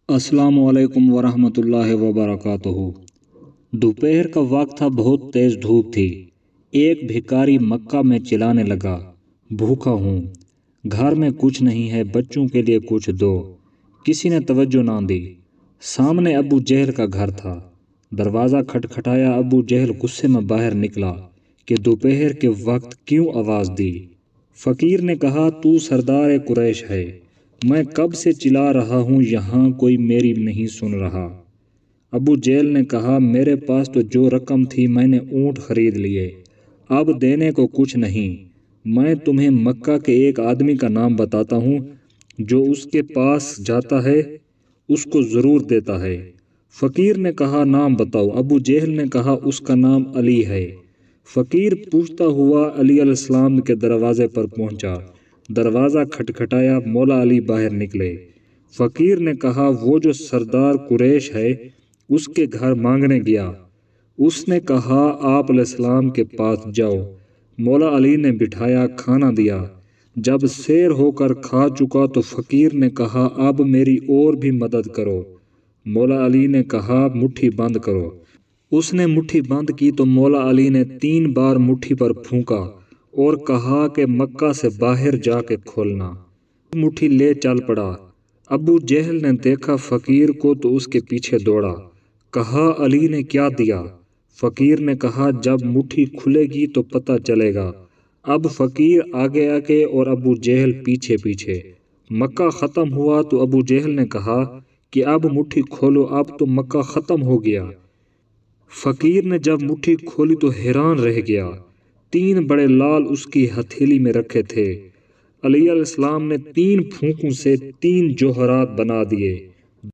अस्सलाम वालेकुम वरहमतुल्लाहि वबरकातुहू। दोपहर का वक्त था, बहुत तेज धूप थी। एक भिखारी मक्का में चिल्लाने लगा, भूखा हूँ, घर में कुछ नहीं है, बच्चों के लिए कुछ दो। किसी ने तवज्जो ना दी। सामने अबू जहल का घर था। दरवाज़ा खटखटाया। अबू जहल गुस्से में बाहर निकला कि दोपहर के वक्त क्यों आवाज़ दी। फ़कीर ने कहा, तू सरदार कुरैश है, मैं कब से चिल्ला रहा हूँ, यहाँ कोई मेरी नहीं सुन रहा। अबू जहल ने कहा, मेरे पास तो जो रकम थी मैंने ऊँट खरीद लिए, अब देने को कुछ नहीं। मैं तुम्हें मक्का के एक आदमी का नाम बताता हूँ, जो उसके पास जाता है उसको ज़रूर देता है। फ़कीर ने कहा, नाम बताओ। अबू जहल ने कहा, उसका नाम अली है। फ़कीर पूछता हुआ अली अलैहिस्सलाम के दरवाज़े पर पहुँचा। दरवाज़ा खटखटाया। मौला अली बाहर निकले। फ़कीर ने कहा, वो जो सरदार कुरैश है उसके घर मांगने गया। उसने कहा, आप अलैहिस्सलाम के पास जाओ। मौला अली ने बिठाया, खाना दिया। जब सैर होकर खा चुका तो फ़कीर ने कहा, अब मेरी और भी मदद करो। मौला अली ने कहा, मुट्ठी बंद करो। उसने मुट्ठी बंद की तो मौला अली ने 3 बार मुट्ठी पर फूंका और कहा कि मक्का से बाहर जाके खोलना। मुट्ठी ले चल पड़ा। अबू जहल ने देखा फ़कीर को तो उसके पीछे दौड़ा। कहा, अली ने क्या दिया? फ़कीर ने कहा, जब मुट्ठी खुलेगी तो पता चलेगा। अब फ़कीर आगे आगे और अबू जहल पीछे पीछे। मक्का ख़त्म हुआ तो अबू जहल ने कहा कि अब मुट्ठी खोलो, अब तो मक्का ख़त्म हो गया। फ़कीर ने जब मुट्ठी खोली तो हैरान रह गया। 3 बड़े लाल उसकी हथेली में रखे थे। अली अलैहिस्सलाम ने 3 फूंकों से 3 जोहरात बना दिए।